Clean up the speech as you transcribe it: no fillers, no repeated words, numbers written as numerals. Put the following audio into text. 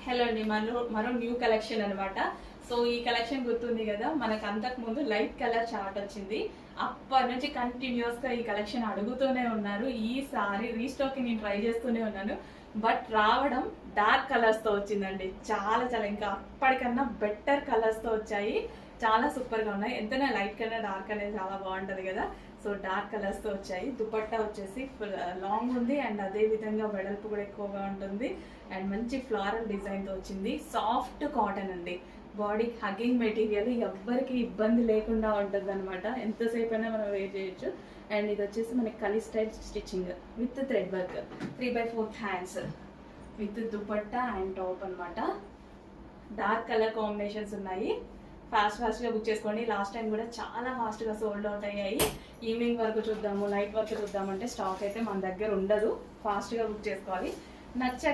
Hello అండి, మరో new collection అనమాట. సో ఈ కలెక్షన్ గుర్తుంది కదా, మనకు అంతకు ముందు లైట్ కలర్ చార్ట్ వచ్చింది. అప్పటి నుంచి కంటిన్యూస్ గా ఈ కలెక్షన్ అడుగుతూనే ఉన్నారు. ఈసారి రీస్టాక్ నేను ట్రై చేస్తూనే ఉన్నాను. బట్ రావడం డార్క్ కలర్స్ తో వచ్చిందండి. చాలా చాలా ఇంకా అప్పటికన్నా బెటర్ కలర్స్ తో వచ్చాయి. చాలా సూపర్ గా ఉన్నాయి. ఎంతైనా లైట్ కలర్ డార్క్ అనేది చాలా బాగుంటది కదా. సో డార్క్ కలర్స్ తో వచ్చాయి. దుపట్టా వచ్చేసి లాంగ్ ఉంది అండ్ అదే విధంగా వెడల్పు కూడా ఎక్కువగా ఉంటుంది. అండ్ మంచి ఫ్లారల్ డిజైన్ తో వచ్చింది. సాఫ్ట్ కాటన్ అండి. బాడీ హగ్గింగ్ మెటీరియల్, ఎవ్వరికి ఇబ్బంది లేకుండా ఉంటుంది అనమాట. ఎంతసేపు అయినా మనం వేర్ చేయొచ్చు. అండ్ ఇది వచ్చేసి మనకి kali style stitching with thread work, 3/4 hands with dupatta and top అనమాట. డార్క్ కలర్ కాంబినేషన్స్ ఉన్నాయి. ఫాస్ట్గా బుక్ చేసుకోండి. లాస్ట్ టైం కూడా చాలా ఫాస్ట్గా సోల్డ్ అవుట్ అయ్యాయి. ఈవినింగ్ వరకు చూద్దాము, నైట్ వరకు చూద్దామంటే స్టాక్ అయితే మన దగ్గర ఉండదు. ఫాస్ట్గా బుక్ చేసుకోవాలి. నచ్చగా